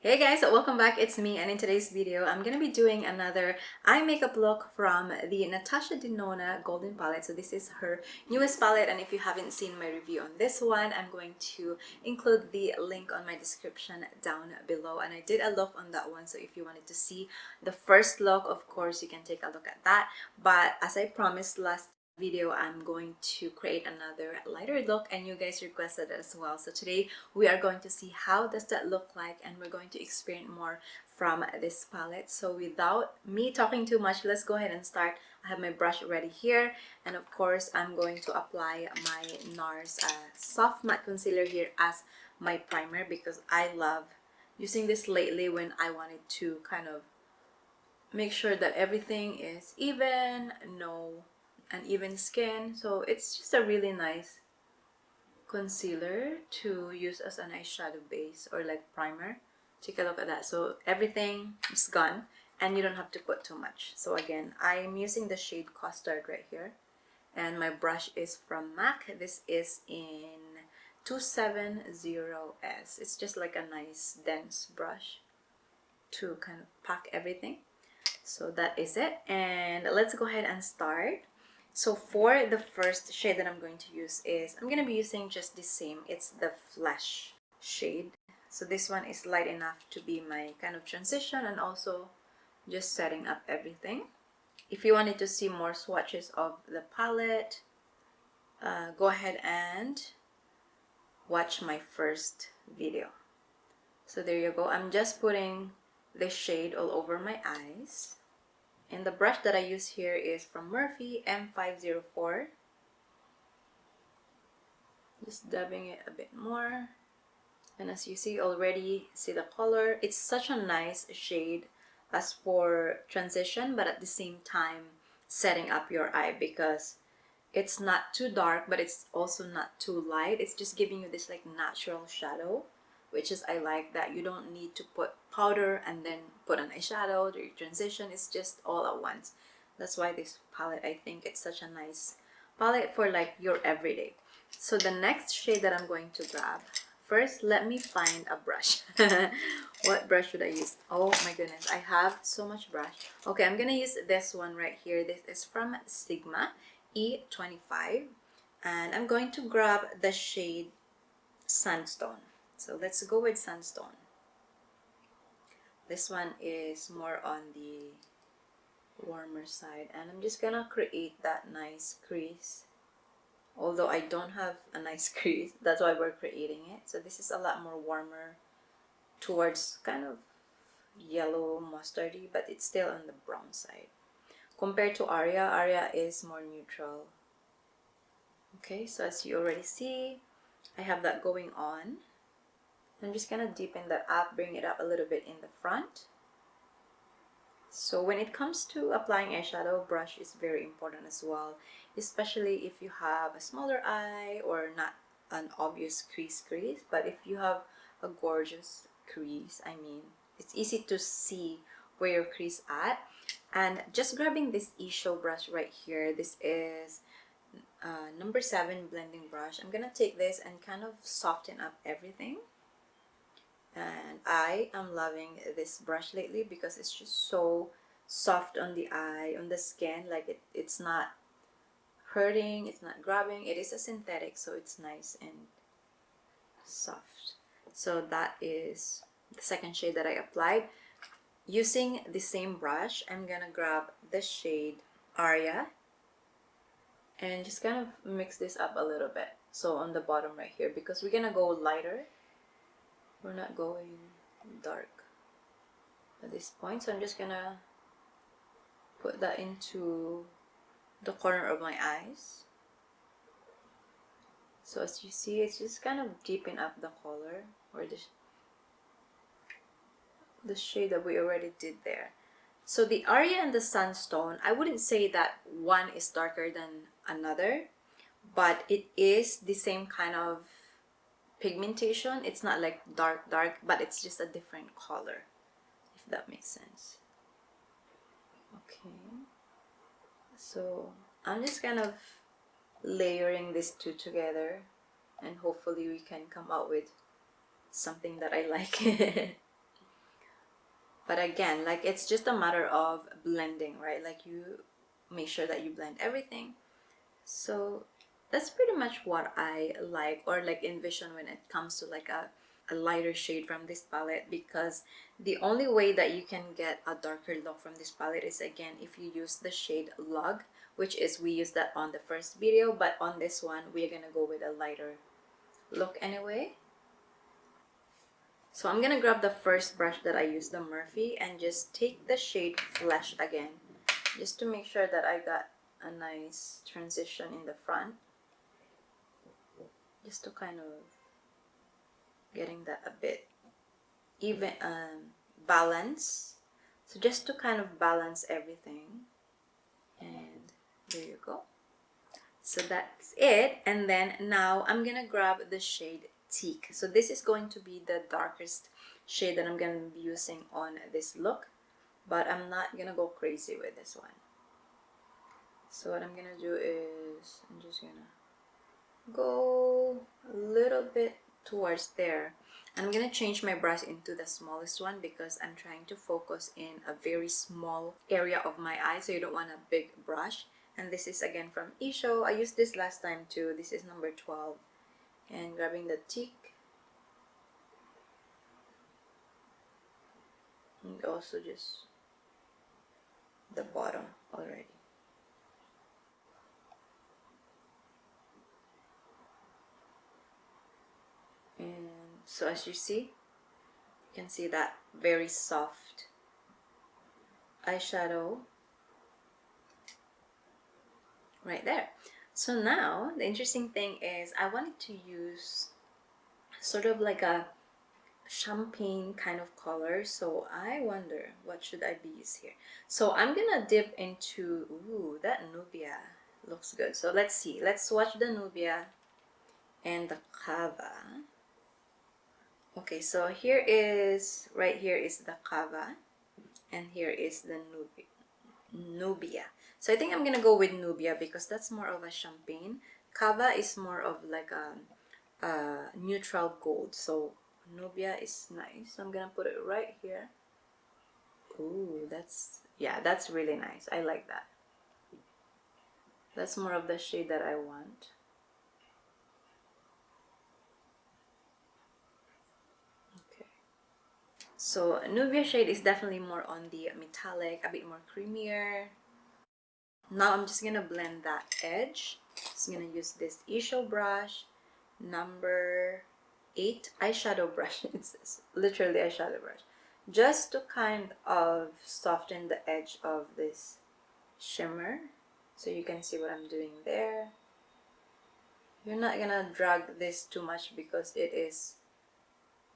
Hey guys, welcome back. It's me, and in today's video I'm gonna be doing another eye makeup look from the Natasha Denona Golden Palette. So this is her newest palette, and if you haven't seen my review on this one, I'm going to include the link on my description down below. And I did a look on that one, so if you wanted to see the first look, of course you can take a look at that. But as I promised last video, I'm going to create another lighter look, and you guys requested it as well. So today we are going to see how does that look like, and we're going to experience more from this palette. So without me talking too much, let's go ahead and start. I have my brush ready here, and of course I'm going to apply my NARS soft matte concealer here as my primer, because I love using this lately when I wanted to kind of make sure that everything is even, no uneven skin. So it's just a really nice concealer to use as an eyeshadow base or like primer. Take a look at that. So everything is gone and you don't have to put too much. So again, I'm using the shade Custard right here, and my brush is from MAC. This is in 270S. It's just like a nice dense brush to kind of pack everything. So that is it, and let's go ahead and start. So for the first shade that I'm going to use is, I'm going to be using just the same. It's the Flesh shade. So this one is light enough to be my kind of transition and also just setting up everything. If you wanted to see more swatches of the palette, go ahead and watch my first video. So there you go. I'm just putting the shade all over my eyes. And the brush that I use here is from Morphe M504. Just dabbing it a bit more. And as you see already, see the color. It's such a nice shade as for transition, but at the same time setting up your eye, because it's not too dark, but it's also not too light. It's just giving you this like natural shadow, which is, I like that you don't need to put powder and then put an eyeshadow to transition. It's just all at once. That's why this palette, I think it's such a nice palette for like your everyday. So the next shade that I'm going to grab, first let me find a brush. What brush should I use? Oh my goodness, I have so much brush. Okay, I'm gonna use this one right here. This is from Sigma E25, and I'm going to grab the shade Sandstone. So let's go with Sandstone. This one is more on the warmer side, and I'm just gonna create that nice crease. Although I don't have a nice crease, that's why we're creating it. So this is a lot more warmer towards kind of yellow mustardy, but it's still on the brown side. Compared to Aria is more neutral. Okay, so as you already see, I have that going on. I'm just gonna deepen that up, bring it up a little bit in the front. So when it comes to applying eyeshadow, brush is very important as well, especially if you have a smaller eye or not an obvious crease. But if you have a gorgeous crease, I mean, it's easy to see where your crease at. And just grabbing this EIGSHOW brush right here, this is number 7 blending brush. I'm gonna take this and kind of soften up everything. And I am loving this brush lately because it's just so soft on the eye, on the skin. Like it's not hurting, it's not grabbing. It is a synthetic, so it's nice and soft. So that is the second shade that I applied. Using the same brush, I'm gonna grab the shade Aria and just kind of mix this up a little bit. So on the bottom right here, because we're gonna go lighter, we're not going dark at this point. So I'm just gonna put that into the corner of my eyes. So as you see, it's just kind of deepen up the color, or the shade that we already did there. So the Aria and the Sunstone, I wouldn't say that one is darker than another, but it is the same kind of pigmentation. It's not like dark, but it's just a different color, if that makes sense. Okay, so I'm just kind of layering these two together, and hopefully we can come out with something that I like. But again, like, it's just a matter of blending, right? Like, you make sure that you blend everything. So that's pretty much what I like, or like envision, when it comes to like a lighter shade from this palette, because the only way that you can get a darker look from this palette is, again, if you use the shade Lug, which is, we used that on the first video, but on this one we're gonna go with a lighter look anyway. So I'm gonna grab the first brush that I used, the Murphy, and just take the shade Flesh again, just to make sure that I got a nice transition in the front, just to kind of getting that a bit even, balance. So just to kind of balance everything, and there you go. So that's it. And then now I'm gonna grab the shade Teak. So this is going to be the darkest shade that I'm gonna be using on this look, but I'm not gonna go crazy with this one. So what I'm gonna do is, I'm just gonna go a little bit towards there. I'm gonna change my brush into the smallest one, because I'm trying to focus in a very small area of my eye, so you don't want a big brush. And this is again from EIGSHOW. I used this last time too. This is number 12. And grabbing the Teak, and also just the bottom already. And so as you see, you can see that very soft eyeshadow right there. So now the interesting thing is, I wanted to use sort of like a champagne kind of color, so I wonder what should I be using here. So I'm gonna dip into, ooh, that Nubia looks good. So let's see, let's swatch the Nubia and the Cava. Okay, so here is, right here is the Cava, and here is the Nubia. So I think I'm gonna go with Nubia, because that's more of a champagne. Cava is more of like a neutral gold. So Nubia is nice. So I'm gonna put it right here. Ooh, that's, yeah, that's really nice. I like that. That's more of the shade that I want. Okay. So Nubia shade is definitely more on the metallic, a bit more creamier. Now I'm just gonna blend that edge. Just gonna use this EIGSHOW brush, number 8 eyeshadow brush. It's literally eyeshadow brush, just to kind of soften the edge of this shimmer, so you can see what I'm doing there. You're not gonna drag this too much, because it is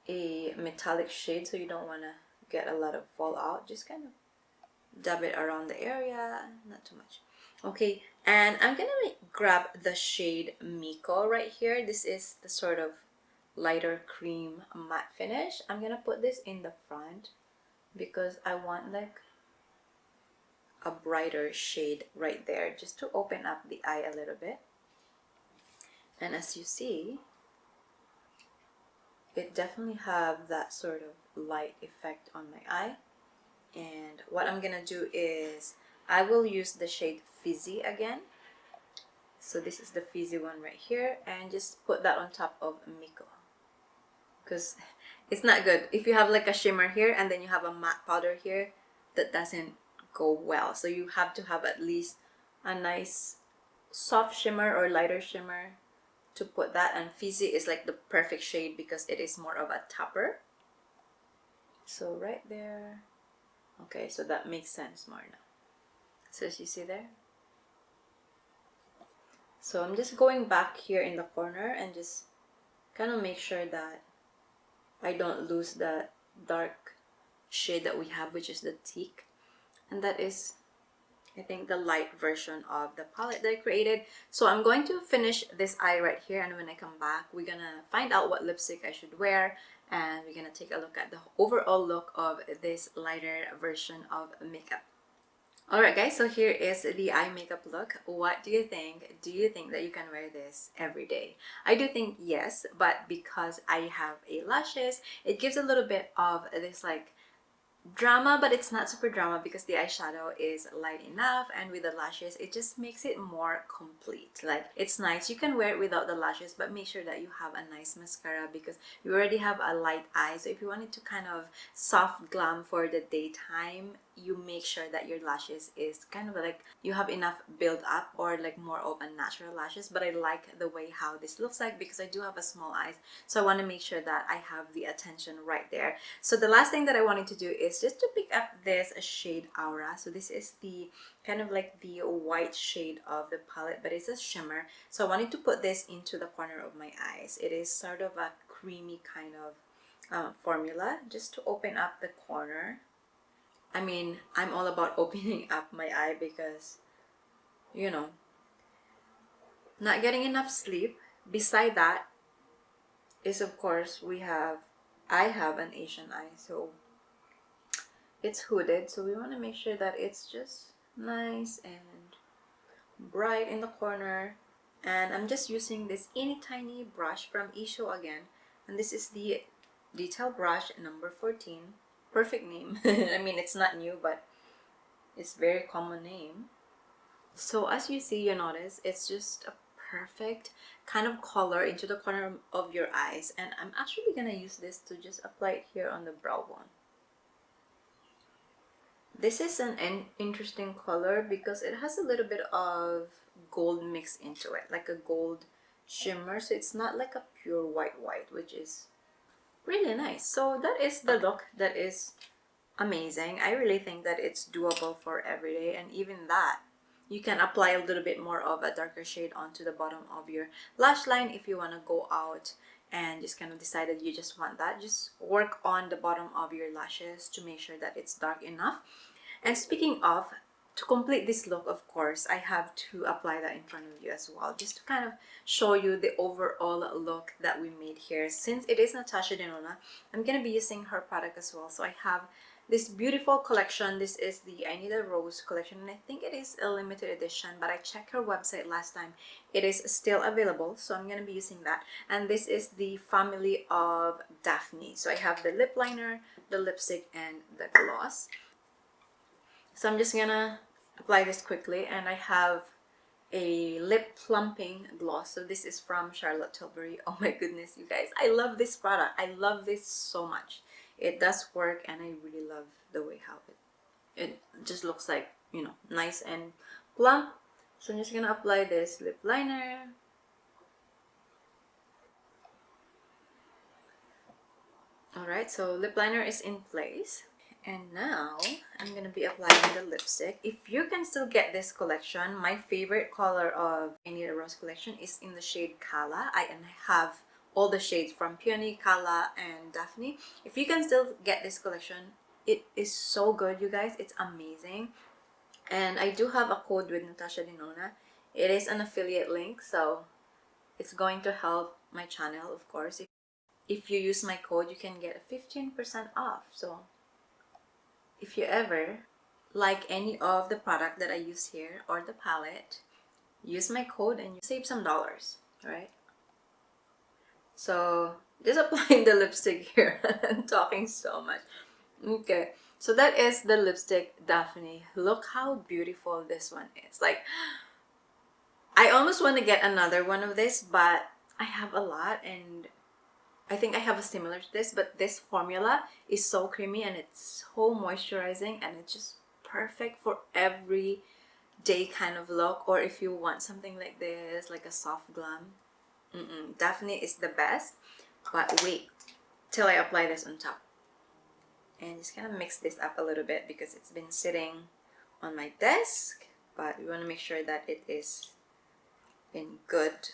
a metallic shade, so you don't want to get a lot of fallout. Just kind of dab it around the area, not too much. Okay, and I'm gonna grab the shade Miko right here. This is the sort of lighter cream matte finish. I'm gonna put this in the front, because I want like a brighter shade right there, just to open up the eye a little bit. And as you see, it definitely have that sort of light effect on my eye. And what I'm gonna do is, I will use the shade Fizzy again. So this is the fizzy one right here, and just put that on top of Miko, because it's not good if you have like a shimmer here and then you have a matte powder here. That doesn't go well. So you have to have at least a nice soft shimmer or lighter shimmer to put that, and Fizzy is like the perfect shade, because it is more of a topper. So right there. Okay, so that makes sense more now. So as you see there, so I'm just going back here in the corner and just kind of make sure that I don't lose the dark shade that we have, which is the Teak. And that is, I think, the light version of the palette that I created. So I'm going to finish this eye right here, and when I come back, we're gonna find out what lipstick I should wear, and we're gonna take a look at the overall look of this lighter version of makeup. Alright guys, so here is the eye makeup look. What do you think? Do you think that you can wear this every day? I do think yes, but because I have a lashes, it gives a little bit of this like drama, but it's not super drama because the eyeshadow is light enough, and with the lashes it just makes it more complete. Like, it's nice. You can wear it without the lashes, but make sure that you have a nice mascara because you already have a light eye. So if you wanted to kind of soft glam for the daytime, you make sure that your lashes is kind of like you have enough build up, or like more of a natural lashes. But I like the way how this looks like because I do have a small eyes, so I want to make sure that I have the attention right there. So the last thing that I wanted to do is just to pick up this shade Aura. So this is the kind of like the white shade of the palette, but it's a shimmer. So I wanted to put this into the corner of my eyes. It is sort of a creamy kind of formula, just to open up the corner. I mean, I'm all about opening up my eye because, you know, not getting enough sleep. Beside that is, of course, I have an Asian eye, so it's hooded. So we want to make sure that it's just nice and bright in the corner. And I'm just using this teeny tiny brush from EIGSHOW again. And this is the detail brush number 14. Perfect name. I mean, it's not new, but it's very common name. So as you see, you notice it's just a perfect kind of color into the corner of your eyes. And I'm actually gonna use this to just apply it here on the brow bone. This is an interesting color because it has a little bit of gold mixed into it, like a gold shimmer. So it's not like a pure white, which is really nice. So that is the look. That is amazing. I really think that it's doable for every day, and even that you can apply a little bit more of a darker shade onto the bottom of your lash line if you want to go out and just kind of decide that you just want that. Just work on the bottom of your lashes to make sure that it's dark enough. And speaking of, to complete this look, of course, I have to apply that in front of you as well, just to kind of show you the overall look that we made here. Since it is Natasha Denona, I'm going to be using her product as well. So I have this beautiful collection. This is the I Need a Rose collection, and I think it is a limited edition, but I checked her website last time. It is still available, so I'm going to be using that. And this is the family of Daphne. So I have the lip liner, the lipstick, and the gloss. So I'm just gonna apply this quickly, and I have a lip plumping gloss. So this is from Charlotte Tilbury. Oh my goodness, you guys, I love this product. I love this so much. It does work, and I really love the way how it just looks like, you know, nice and plump. So I'm just gonna apply this lip liner. Alright, so lip liner is in place. And now I'm going to be applying the lipstick. If you can still get this collection, my favorite color of I Need a Rose collection is in the shade Kala. I have all the shades from Peony, Kala, and Daphne. If you can still get this collection, it is so good, you guys. It's amazing. And I do have a code with Natasha Denona. It is an affiliate link, so it's going to help my channel, of course. If you use my code, you can get 15% off. So if you ever like any of the product that I use here or the palette, use my code and you save some dollars, right? So just applying the lipstick here. I'm talking so much. Okay, so that is the lipstick Daphne. Look how beautiful this one is. Like, I almost want to get another one of this, but I have a lot, and I think I have a similar to this, but this formula is so creamy and it's so moisturizing, and it's just perfect for every day kind of look, or if you want something like this, like a soft glam. Daphne is the best. But wait till I apply this on top. And just kind of mix this up a little bit because it's been sitting on my desk, but we want to make sure that it is in good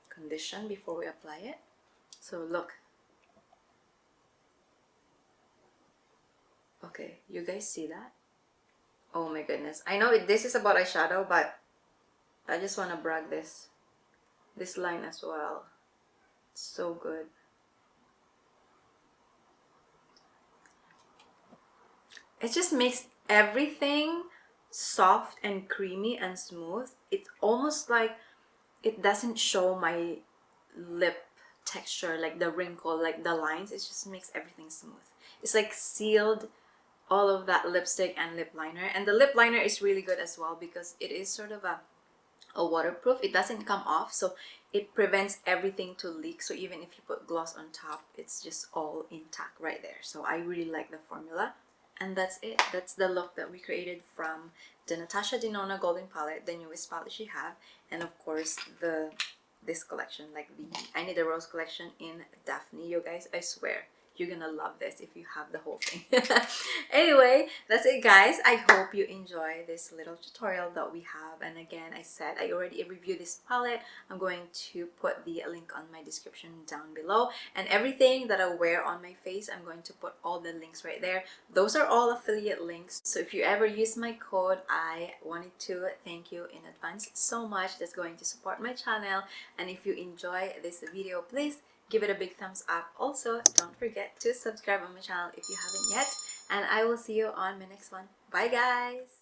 condition before we apply it. So look. Okay, you guys see that? Oh my goodness. I know this is about eyeshadow, but I just want to brag this line as well. It's so good. It just makes everything soft and creamy and smooth. It's almost like it doesn't show my lip texture, like the wrinkle, like the lines. It just makes everything smooth. It's like sealed all of that lipstick and lip liner. And the lip liner is really good as well because it is sort of a waterproof. It doesn't come off, so it prevents everything to leak. So even if you put gloss on top, it's just all intact right there. So I really like the formula. And that's it. That's the look that we created from the Natasha Denona Golden Palette, the newest palette she have, and of course this collection, like the I Need a Rose collection in Daphne. You guys, I swear you're gonna love this if you have the whole thing. Anyway, that's it guys. I hope you enjoy this little tutorial that we have. And again, I said I already reviewed this palette. I'm going to put the link on my description down below, and everything that I wear on my face, I'm going to put all the links right there. Those are all affiliate links, so if you ever use my code, I wanted to thank you in advance so much. That's going to support my channel. And if you enjoy this video, please give it a big thumbs up. Also, don't forget to subscribe on my channel if you haven't yet. And I will see you on my next one. Bye guys!